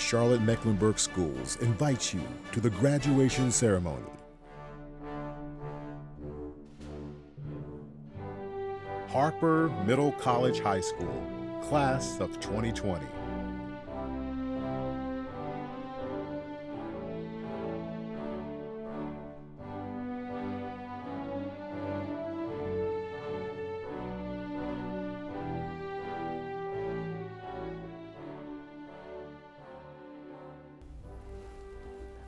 Charlotte-Mecklenburg Schools invites you to the graduation ceremony. Harper Middle College High School, Class of 2020.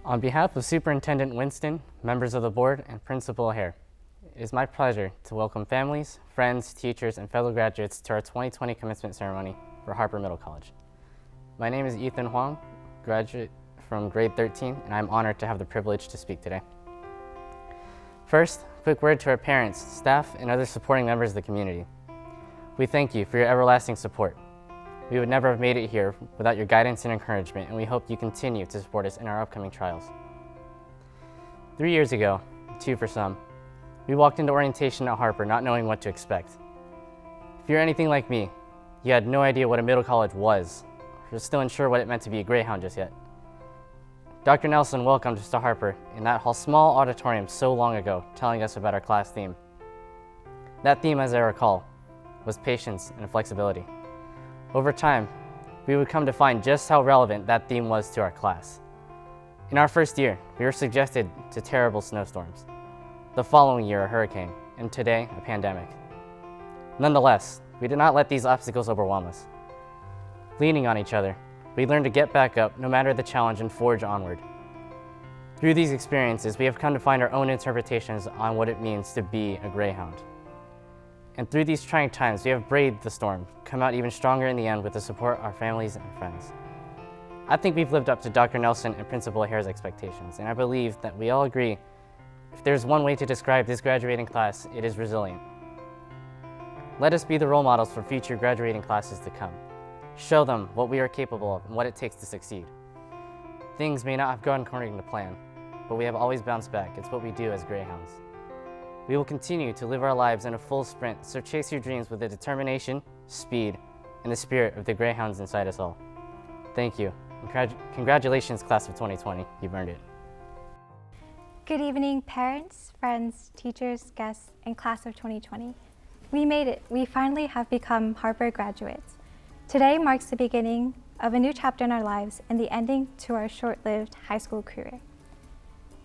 On behalf of Superintendent Winston, members of the board, and Principal Hare, it is my pleasure to welcome families, friends, teachers, and fellow graduates to our 2020 commencement ceremony for Harper Middle College. My name is Ethan Huang, graduate from grade 13, and I'm honored to have the privilege to speak today. First, a quick word to our parents, staff, and other supporting members of the community. We thank you for your everlasting support. We would never have made it here without your guidance and encouragement, and we hope you continue to support us in our upcoming trials. 3 years ago, 2 for some, we walked into orientation at Harper not knowing what to expect. If you're anything like me, you had no idea what a middle college was, or still unsure what it meant to be a Greyhound just yet. Dr. Nelson welcomed us to Harper in that small auditorium so long ago, telling us about our class theme. That theme, as I recall, was patience and flexibility. Over time, we would come to find just how relevant that theme was to our class. In our first year, we were subjected to terrible snowstorms. The following year, a hurricane, and today, a pandemic. Nonetheless, we did not let these obstacles overwhelm us. Leaning on each other, we learned to get back up no matter the challenge and forge onward. Through these experiences, we have come to find our own interpretations on what it means to be a Greyhound. And through these trying times, we have braved the storm, come out even stronger in the end with the support of our families and friends. I think we've lived up to Dr. Nelson and Principal Hare's expectations, and I believe that we all agree if there's one way to describe this graduating class, it is resilient. Let us be the role models for future graduating classes to come. Show them what we are capable of and what it takes to succeed. Things may not have gone according to plan, but we have always bounced back. It's what we do as Greyhounds. We will continue to live our lives in a full sprint, so chase your dreams with the determination, speed, and the spirit of the Greyhounds inside us all. Thank you. Congratulations, Class of 2020. You've earned it. Good evening, parents, friends, teachers, guests, and Class of 2020. We made it. We finally have become Harper graduates. Today marks the beginning of a new chapter in our lives and the ending to our short-lived high school career.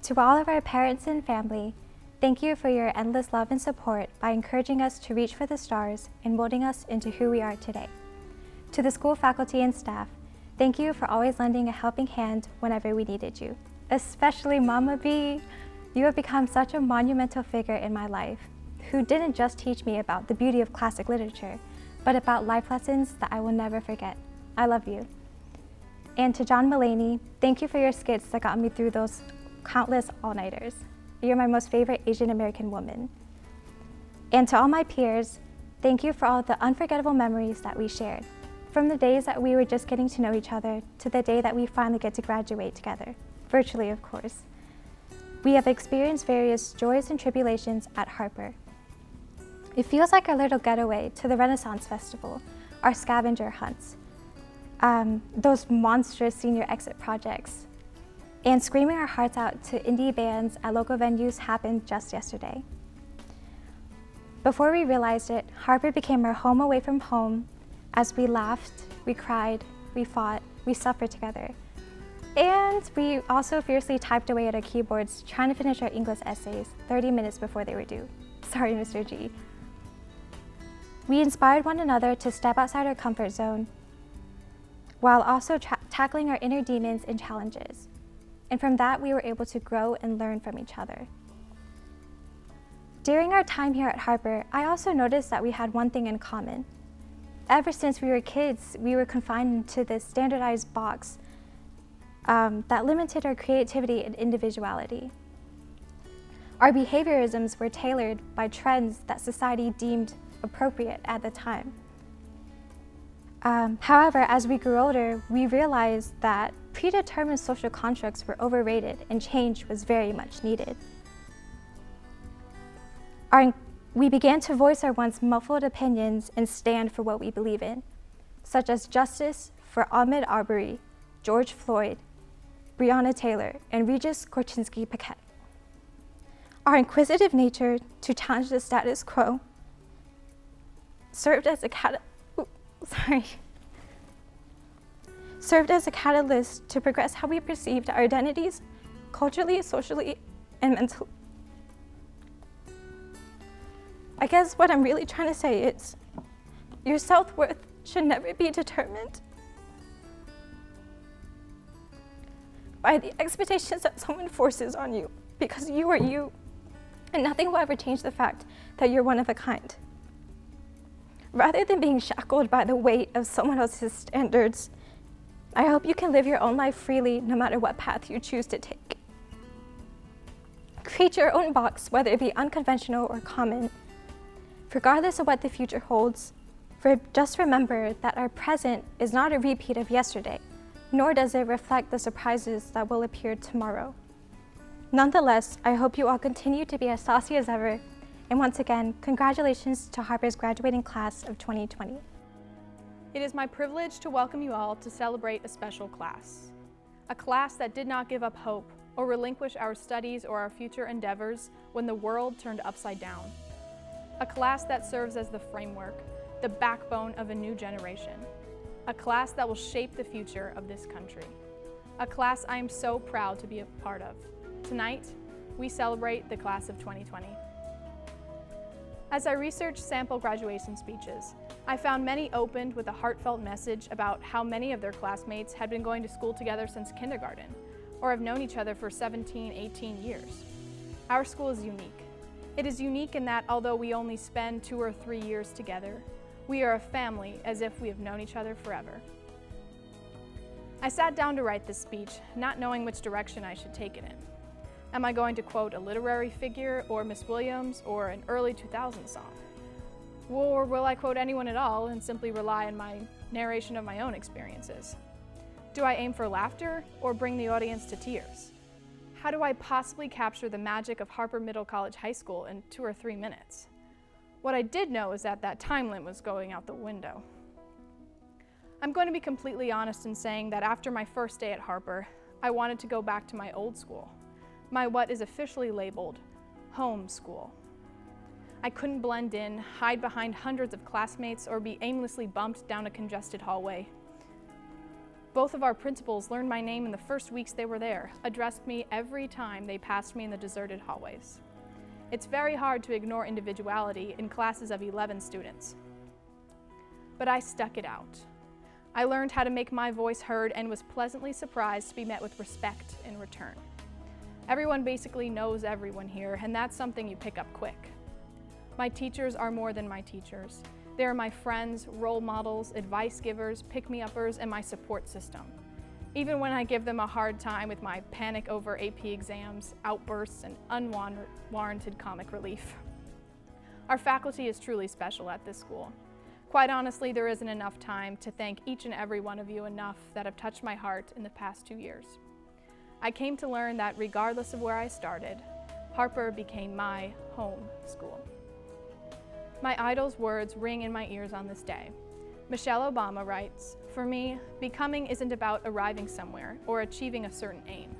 To all of our parents and family, thank you for your endless love and support by encouraging us to reach for the stars and molding us into who we are today. To the school faculty and staff, thank you for always lending a helping hand whenever we needed you. Especially Mama B. You have become such a monumental figure in my life, who didn't just teach me about the beauty of classic literature, but about life lessons that I will never forget. I love you. And to John Mulaney, thank you for your skits that got me through those countless all-nighters. You're my most favorite Asian American woman. And to all my peers, thank you for all the unforgettable memories that we shared, from the days that we were just getting to know each other to the day that we finally get to graduate together. Virtually, of course. We have experienced various joys and tribulations at Harper. It feels like our little getaway to the Renaissance Festival, our scavenger hunts, those monstrous senior exit projects, and screaming our hearts out to indie bands at local venues happened just yesterday. Before we realized it, Harper became our home away from home as we laughed, we cried, we fought, we suffered together. And we also fiercely typed away at our keyboards trying to finish our English essays 30 minutes before they were due. Sorry, Mr. G. We inspired one another to step outside our comfort zone while also tackling our inner demons and challenges. And from that, we were able to grow and learn from each other. During our time here at Harper, I also noticed that we had one thing in common. Ever since we were kids, we were confined to this standardized box that limited our creativity and individuality. Our behaviorisms were tailored by trends that society deemed appropriate at the time. However, as we grew older, we realized that predetermined social constructs were overrated and change was very much needed. We began to voice our once muffled opinions and stand for what we believe in, such as justice for Ahmaud Arbery, George Floyd, Breonna Taylor, and Regis Korchinski-Paquette. Our inquisitive nature to challenge the status quo served as a catalyst to progress how we perceived our identities culturally, socially, and mentally. I guess what I'm really trying to say is your self-worth should never be determined by the expectations that someone forces on you, because you are you, and nothing will ever change the fact that you're one of a kind. Rather than being shackled by the weight of someone else's standards, I hope you can live your own life freely no matter what path you choose to take. Create your own box, whether it be unconventional or common. Regardless of what the future holds, just remember that our present is not a repeat of yesterday, nor does it reflect the surprises that will appear tomorrow. Nonetheless, I hope you all continue to be as saucy as ever, and once again, congratulations to Harper's graduating class of 2020. It is my privilege to welcome you all to celebrate a special class. A class that did not give up hope or relinquish our studies or our future endeavors when the world turned upside down. A class that serves as the framework, the backbone of a new generation. A class that will shape the future of this country. A class I am so proud to be a part of. Tonight, we celebrate the class of 2020. As I researched sample graduation speeches, I found many opened with a heartfelt message about how many of their classmates had been going to school together since kindergarten, or have known each other for 17, 18 years. Our school is unique. It is unique in that although we only spend 2 or 3 years together, we are a family as if we have known each other forever. I sat down to write this speech, not knowing which direction I should take it in. Am I going to quote a literary figure or Miss Williams or an early 2000s song? Or will I quote anyone at all and simply rely on my narration of my own experiences? Do I aim for laughter or bring the audience to tears? How do I possibly capture the magic of Harper Middle College High School in 2 or 3 minutes? What I did know is that time limit was going out the window. I'm going to be completely honest in saying that after my first day at Harper, I wanted to go back to my old school, my what is officially labeled home school. I couldn't blend in, hide behind hundreds of classmates, or be aimlessly bumped down a congested hallway. Both of our principals learned my name in the first weeks they were there, addressed me every time they passed me in the deserted hallways. It's very hard to ignore individuality in classes of 11 students. But I stuck it out. I learned how to make my voice heard and was pleasantly surprised to be met with respect in return. Everyone basically knows everyone here, and that's something you pick up quick. My teachers are more than my teachers. They are my friends, role models, advice givers, pick-me-uppers, and my support system. Even when I give them a hard time with my panic over AP exams, outbursts, and unwarranted comic relief. Our faculty is truly special at this school. Quite honestly, there isn't enough time to thank each and every one of you enough that have touched my heart in the past 2 years. I came to learn that regardless of where I started, Harper became my home school. My idol's words ring in my ears on this day. Michelle Obama writes, "For me, becoming isn't about arriving somewhere or achieving a certain aim.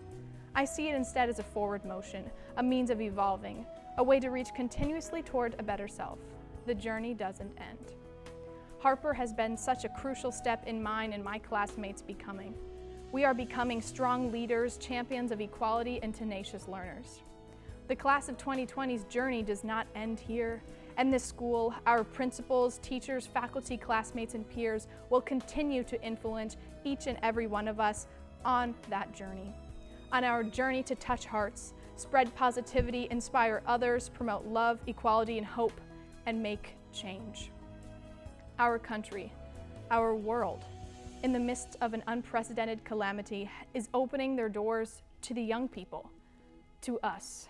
I see it instead as a forward motion, a means of evolving, a way to reach continuously toward a better self. The journey doesn't end." Harper has been such a crucial step in mine and my classmates' becoming. We are becoming strong leaders, champions of equality, and tenacious learners. The class of 2020's journey does not end here. And this school, our principals, teachers, faculty, classmates, and peers will continue to influence each and every one of us on that journey. On our journey to touch hearts, spread positivity, inspire others, promote love, equality, and hope, and make change. Our country, our world, in the midst of an unprecedented calamity, is opening their doors to the young people, to us.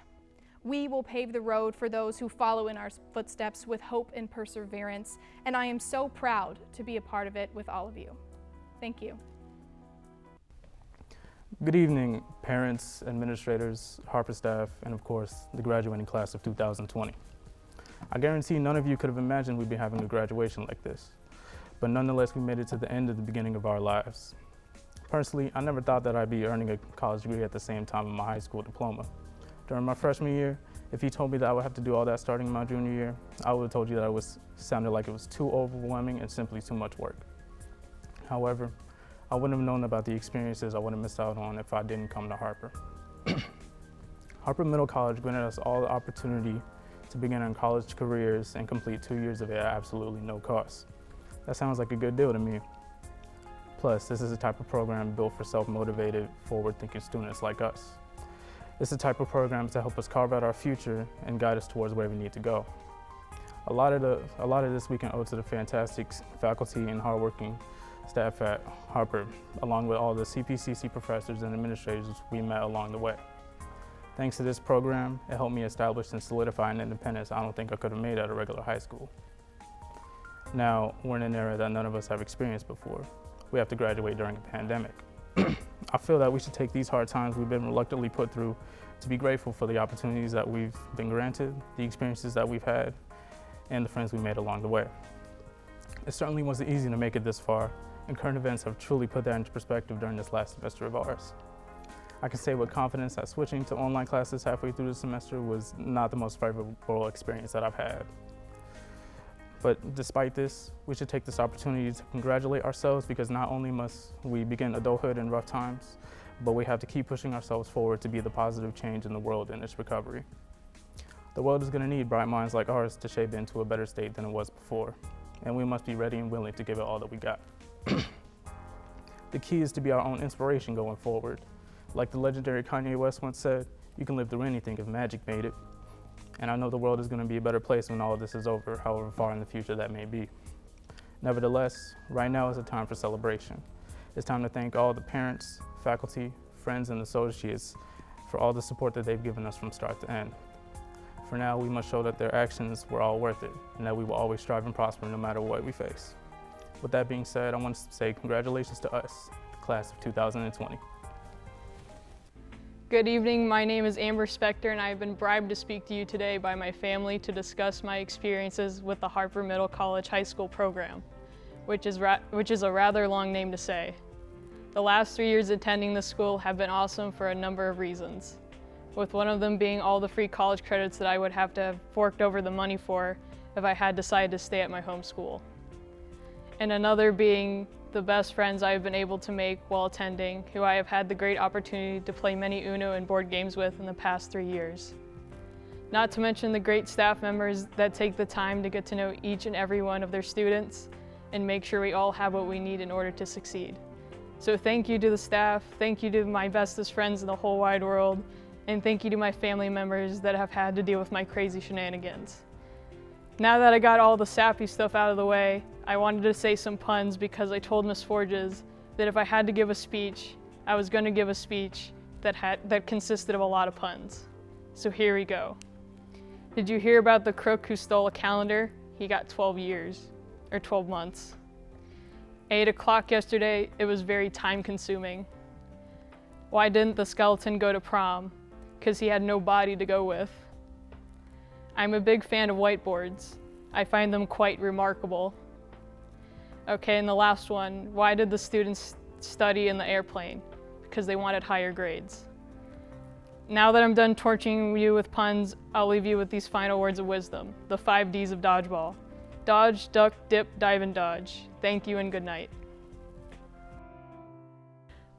We will pave the road for those who follow in our footsteps with hope and perseverance, and I am so proud to be a part of it with all of you. Thank you. Good evening, parents, administrators, Harper staff, and of course, the graduating class of 2020. I guarantee none of you could have imagined we'd be having a graduation like this, but nonetheless, we made it to the end of the beginning of our lives. Personally, I never thought that I'd be earning a college degree at the same time as my high school diploma. During my freshman year, if you told me that I would have to do all that starting my junior year, I would have told you that it sounded like it was too overwhelming and simply too much work. However, I wouldn't have known about the experiences I would have missed out on if I didn't come to Harper. Harper Middle College granted us all the opportunity to begin our college careers and complete 2 years of it at absolutely no cost. That sounds like a good deal to me. Plus, this is a type of program built for self-motivated, forward-thinking students like us. It's the type of programs that help us carve out our future and guide us towards where we need to go. A lot of this we can owe to the fantastic faculty and hardworking staff at Harper, along with all the CPCC professors and administrators we met along the way. Thanks to this program, it helped me establish and solidify an independence I don't think I could have made at a regular high school. Now, we're in an era that none of us have experienced before. We have to graduate during a pandemic. I feel that we should take these hard times we've been reluctantly put through to be grateful for the opportunities that we've been granted, the experiences that we've had, and the friends we made along the way. It certainly wasn't easy to make it this far, and current events have truly put that into perspective during this last semester of ours. I can say with confidence that switching to online classes halfway through the semester was not the most favorable experience that I've had. But despite this, we should take this opportunity to congratulate ourselves because not only must we begin adulthood in rough times, but we have to keep pushing ourselves forward to be the positive change in the world in its recovery. The world is going to need bright minds like ours to shape it into a better state than it was before, and we must be ready and willing to give it all that we got. The key is to be our own inspiration going forward. Like the legendary Kanye West once said, you can live through anything if magic made it. And I know the world is going to be a better place when all of this is over, however far in the future that may be. Nevertheless, right now is a time for celebration. It's time to thank all the parents, faculty, friends, and associates for all the support that they've given us from start to end. For now, we must show that their actions were all worth it, and that we will always strive and prosper no matter what we face. With that being said, I want to say congratulations to us, the class of 2020. Good evening, my name is Amber Spector and I have been bribed to speak to you today by my family to discuss my experiences with the Harper Middle College High School program, which is a rather long name to say. The last 3 years attending the school have been awesome for a number of reasons, with one of them being all the free college credits that I would have to have forked over the money for if I had decided to stay at my home school. And another being the best friends I have been able to make while attending, who I have had the great opportunity to play many Uno and board games with in the past 3 years. Not to mention the great staff members that take the time to get to know each and every one of their students and make sure we all have what we need in order to succeed. So thank you to the staff, thank you to my bestest friends in the whole wide world, and thank you to my family members that have had to deal with my crazy shenanigans. Now that I got all the sappy stuff out of the way, I wanted to say some puns because I told Miss Forges that if I had to give a speech, I was going to give a speech that consisted of a lot of puns. So here we go. Did you hear about the crook who stole a calendar? He got 12 years, or 12 months. 8 o'clock yesterday, it was very time consuming. Why didn't the skeleton go to prom? Because he had no body to go with. I'm a big fan of whiteboards. I find them quite remarkable. Okay, and the last one, why did the students study in the airplane? Because they wanted higher grades. Now that I'm done torturing you with puns, I'll leave you with these final words of wisdom, the 5 Ds of dodgeball. Dodge, duck, dip, dive, and dodge. Thank you and good night.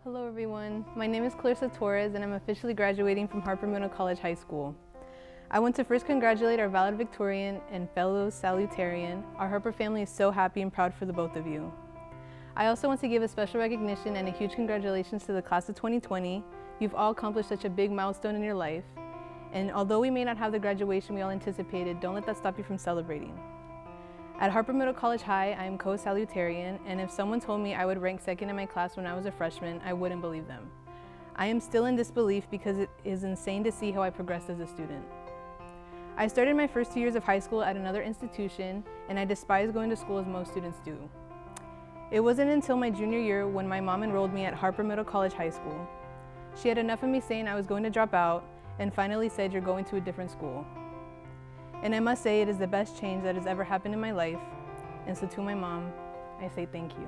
Hello everyone, my name is Clarissa Torres and I'm officially graduating from Harper Middle College High School. I want to first congratulate our valedictorian and fellow salutarian. Our Harper family is so happy and proud for the both of you. I also want to give a special recognition and a huge congratulations to the class of 2020. You've all accomplished such a big milestone in your life. And although we may not have the graduation we all anticipated, don't let that stop you from celebrating. At Harper Middle College High, I am co-salutarian, and if someone told me I would rank second in my class when I was a freshman, I wouldn't believe them. I am still in disbelief because it is insane to see how I progressed as a student. I started my first 2 years of high school at another institution, and I despise going to school as most students do. It wasn't until my junior year when my mom enrolled me at Harper Middle College High School. She had enough of me saying I was going to drop out, and finally said, "You're going to a different school." And I must say it is the best change that has ever happened in my life, and so to my mom, I say thank you.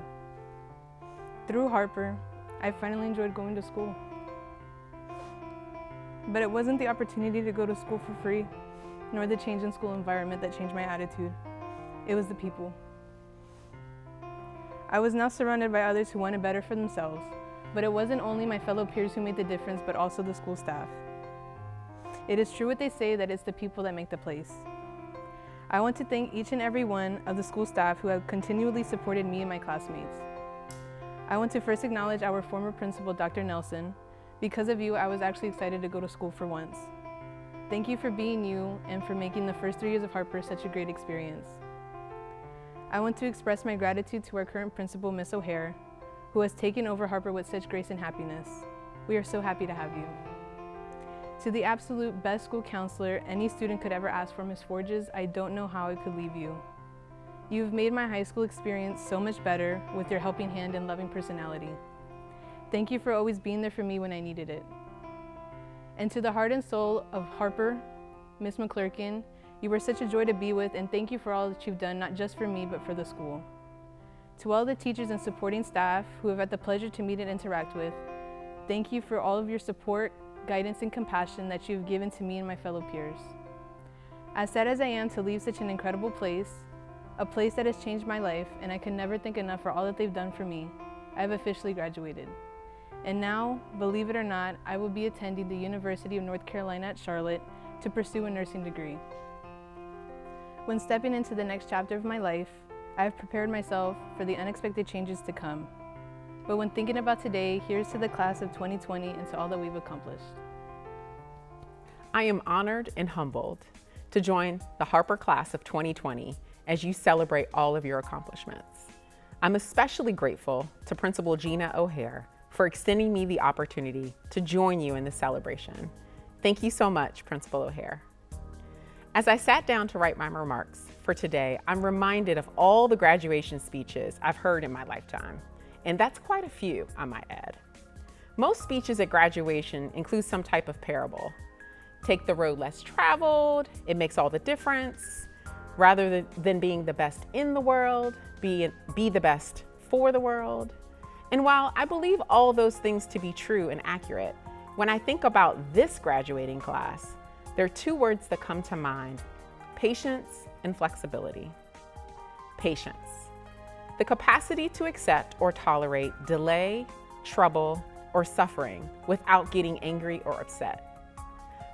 Through Harper, I finally enjoyed going to school. But it wasn't the opportunity to go to school for free, nor the change in school environment that changed my attitude. It was the people. I was now surrounded by others who wanted better for themselves, but it wasn't only my fellow peers who made the difference, but also the school staff. It is true what they say, that it's the people that make the place. I want to thank each and every one of the school staff who have continually supported me and my classmates. I want to first acknowledge our former principal, Dr. Nelson. Because of you, I was actually excited to go to school for once. Thank you for being you and for making the first 3 years of Harper such a great experience. I want to express my gratitude to our current principal, Miss O'Hare, who has taken over Harper with such grace and happiness. We are so happy to have you. To the absolute best school counselor any student could ever ask for, Ms. Forges, I don't know how I could leave you. You've made my high school experience so much better with your helping hand and loving personality. Thank you for always being there for me when I needed it. And to the heart and soul of Harper, Ms. McClurkin, you were such a joy to be with, and thank you for all that you've done, not just for me, but for the school. To all the teachers and supporting staff who have had the pleasure to meet and interact with, thank you for all of your support, guidance, and compassion that you've given to me and my fellow peers. As sad as I am to leave such an incredible place, a place that has changed my life, and I can never thank enough for all that they've done for me, I have officially graduated. And now, believe it or not, I will be attending the University of North Carolina at Charlotte to pursue a nursing degree. When stepping into the next chapter of my life, I have prepared myself for the unexpected changes to come. But when thinking about today, here's to the class of 2020 and to all that we've accomplished. I am honored and humbled to join the Harper class of 2020 as you celebrate all of your accomplishments. I'm especially grateful to Principal Gina O'Hare for extending me the opportunity to join you in the celebration. Thank you so much, Principal O'Hare. As I sat down to write my remarks for today, I'm reminded of all the graduation speeches I've heard in my lifetime, and that's quite a few, I might add. Most speeches at graduation include some type of parable. Take the road less traveled, it makes all the difference. Rather than being the best in the world, be the best for the world. And while I believe all those things to be true and accurate, when I think about this graduating class, there are 2 words that come to mind: patience and flexibility. Patience. The capacity to accept or tolerate delay, trouble, or suffering without getting angry or upset.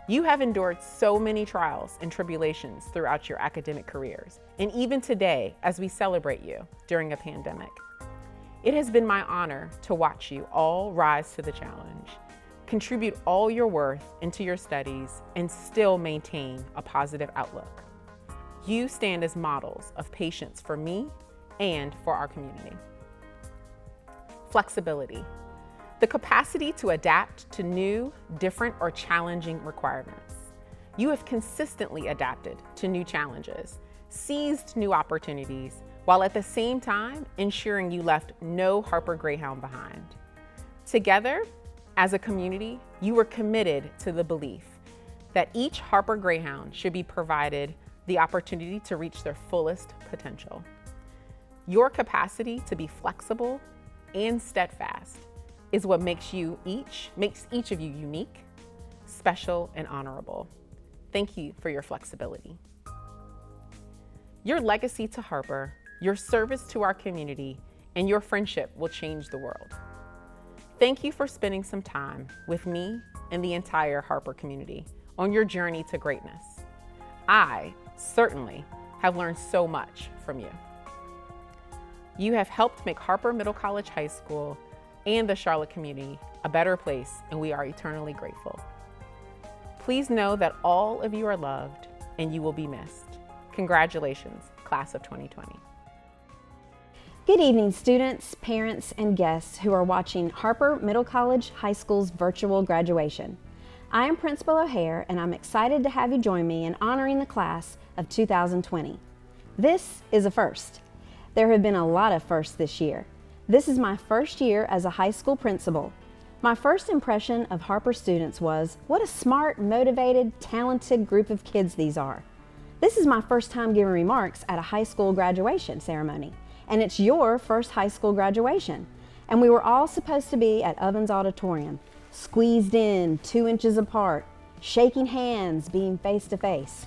You have endured so many trials and tribulations throughout your academic careers, and even today as we celebrate you during a pandemic. It has been my honor to watch you all rise to the challenge, contribute all your worth into your studies, and still maintain a positive outlook. You stand as models of patience for me and for our community. Flexibility. The capacity to adapt to new, different, or challenging requirements. You have consistently adapted to new challenges, seized new opportunities, while at the same time ensuring you left no Harper Greyhound behind. Together, as a community, you were committed to the belief that each Harper Greyhound should be provided the opportunity to reach their fullest potential. Your capacity to be flexible and steadfast is what makes each of you unique, special, and honorable. Thank you for your flexibility. Your legacy to Harper, your service to our community, and your friendship will change the world. Thank you for spending some time with me and the entire Harper community on your journey to greatness. I certainly have learned so much from you. You have helped make Harper Middle College High School and the Charlotte community a better place, and we are eternally grateful. Please know that all of you are loved and you will be missed. Congratulations, class of 2020. Good evening, students, parents, and guests who are watching Harper Middle College High School's virtual graduation. I am Principal O'Hare, and I'm excited to have you join me in honoring the class of 2020. This is a first. There have been a lot of firsts this year. This is my first year as a high school principal. My first impression of Harper students was, what a smart, motivated, talented group of kids these are. This is my first time giving remarks at a high school graduation ceremony, and it's your first high school graduation. And we were all supposed to be at Ovens Auditorium, squeezed in 2 inches apart, shaking hands, being face to face.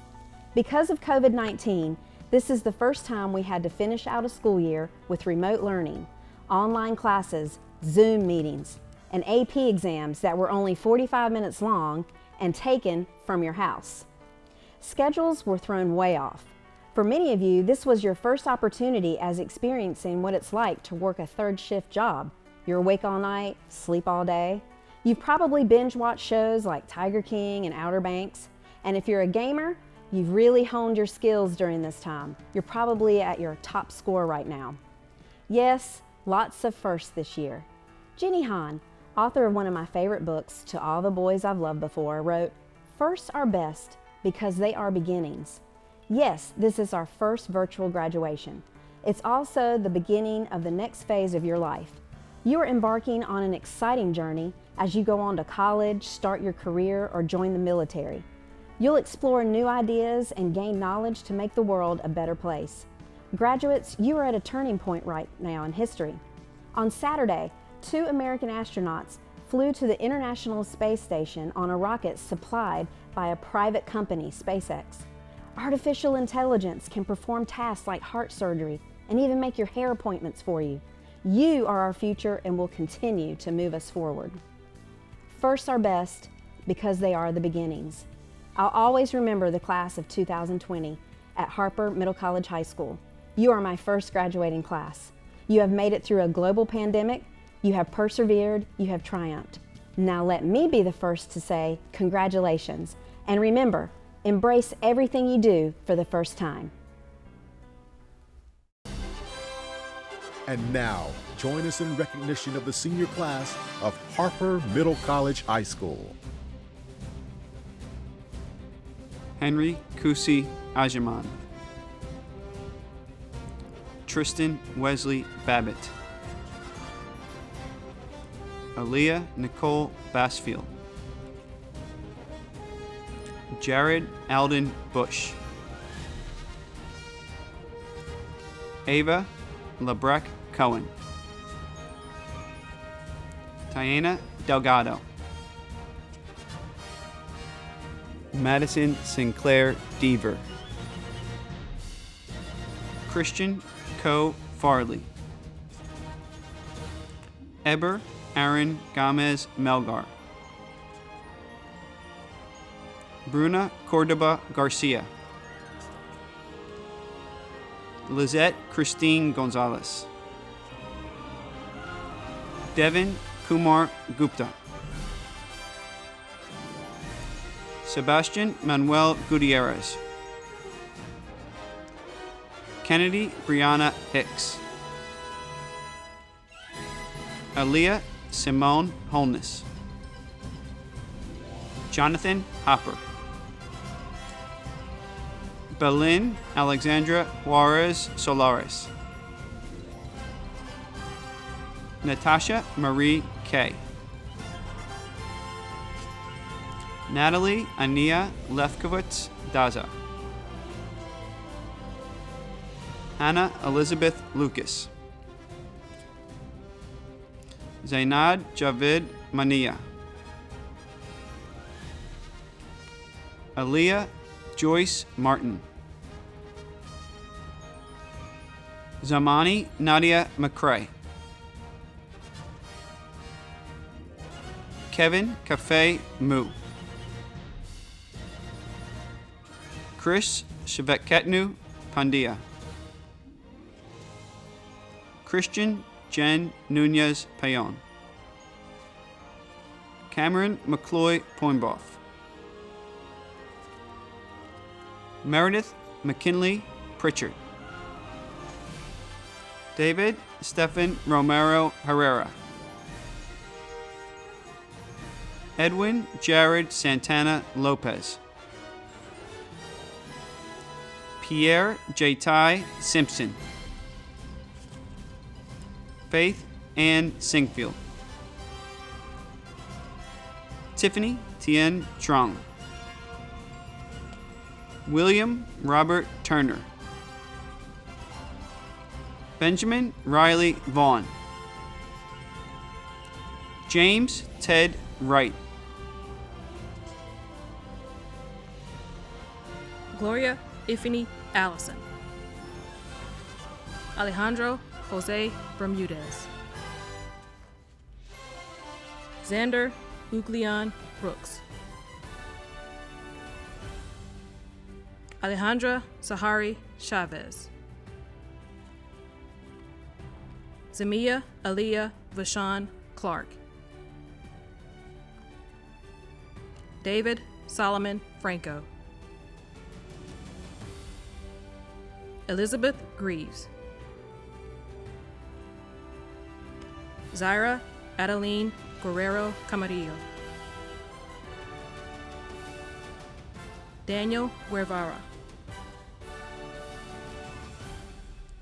Because of COVID-19, this is the first time we had to finish out a school year with remote learning, online classes, Zoom meetings, and AP exams that were only 45 minutes long and taken from your house. Schedules were thrown way off. For many of you, this was your first opportunity as experiencing what it's like to work a third shift job. You're awake all night, sleep all day. You've probably binge watched shows like Tiger King and Outer Banks. And if you're a gamer, you've really honed your skills during this time. You're probably at your top score right now. Yes, lots of firsts this year. Jenny Han, author of one of my favorite books, To All the Boys I've Loved Before, wrote, "Firsts are best because they are beginnings." Yes, this is our first virtual graduation. It's also the beginning of the next phase of your life. You are embarking on an exciting journey as you go on to college, start your career, or join the military. You'll explore new ideas and gain knowledge to make the world a better place. Graduates, you are at a turning point right now in history. On Saturday, 2 American astronauts flew to the International Space Station on a rocket supplied by a private company, SpaceX. Artificial intelligence can perform tasks like heart surgery and even make your hair appointments for you. You are our future and will continue to move us forward. Firsts are best because they are the beginnings. I'll always remember the class of 2020 at Harper Middle College High School. You are my first graduating class. You have made it through a global pandemic. You have persevered. You have triumphed. Now let me be the first to say congratulations. And remember, embrace everything you do for the first time. And now, join us in recognition of the senior class of Harper Middle College High School. Henry Kusi Ajaman, Tristan Wesley Babbitt, Aaliyah Nicole Bassfield, Jared Alden Bush, Ava Labreck Cohen, Tiana Delgado, Madison Sinclair Deaver, Christian Coe Farley, Eber Aaron Gomez Melgar, Bruna Cordoba Garcia, Lizette Christine Gonzalez, Devin Kumar Gupta, Sebastian Manuel Gutierrez, Kennedy Brianna Hicks, Aaliyah Simone Holness, Jonathan Hopper, Belin Alexandra Juarez Solares, Natasha Marie Kay, Natalie Ania Lefkowitz Daza, Hannah Elizabeth Lucas, Zainad Javid Mania, Aaliyah Joyce Martin, Zamani Nadia McCrae, Kevin Cafe Mu, Chris Shvetketnu Pandia, Christian Jen Nunez Payon, Cameron McCloy Poinboff, Meredith McKinley Pritchard, David Stephan Romero Herrera, Edwin Jared Santana Lopez, Pierre Jaitai Simpson, Faith Ann Singfield, Tiffany Tien Trong, William Robert Turner, Benjamin Riley Vaughn, James Ted Wright. Gloria Ifany Allison. Alejandro Jose Bermudez. Xander Uglian Brooks. Alejandra Sahari Chavez. Zamia Aliyah Vashon Clark. David Solomon Franco. Elizabeth Greaves. Zaira Adeline Guerrero Camarillo. Daniel Guevara.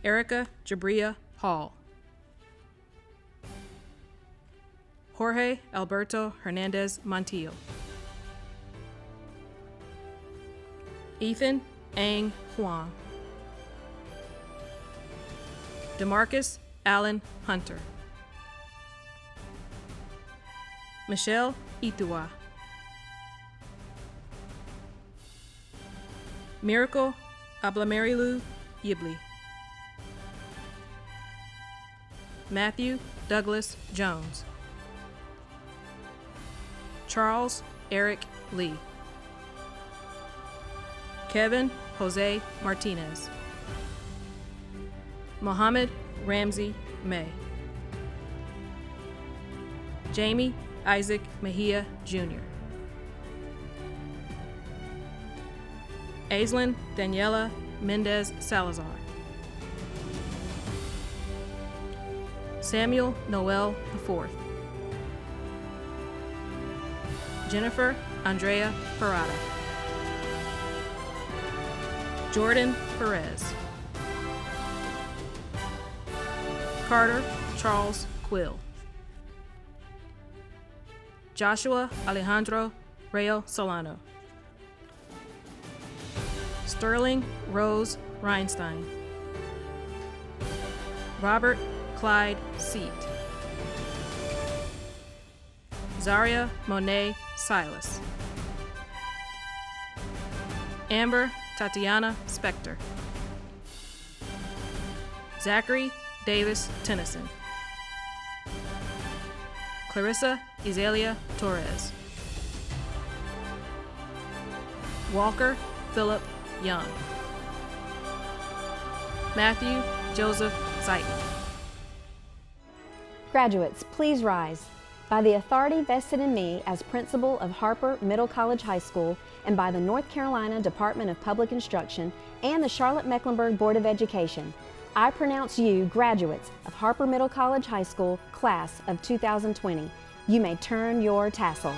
Erica Jabria Hall. Jorge Alberto Hernandez Montiel. Ethan Ang Huang. DeMarcus Allen Hunter. Michelle Itua. Miracle Ablamerilu Yibli. Matthew Douglas Jones. Charles Eric Lee. Kevin Jose Martinez. Mohammed Ramsey May. Jamie Isaac Mejia Jr. Aislinn Daniela Mendez Salazar. Samuel Noel IV. Jennifer Andrea Parada. Jordan Perez. Carter Charles Quill. Joshua Alejandro Rayo Solano. Sterling Rose Reinstein. Robert Clyde Seat. Zaria Monet Silas. Amber Tatiana Spector. Zachary Davis Tennyson. Clarissa Izelia Torres. Walker Philip Young. Matthew Joseph Zeiton. Graduates, please rise. By the authority vested in me as principal of Harper Middle College High School and by the North Carolina Department of Public Instruction and the Charlotte-Mecklenburg Board of Education, I pronounce you graduates of Harper Middle College High School, class of 2020. You may turn your tassel.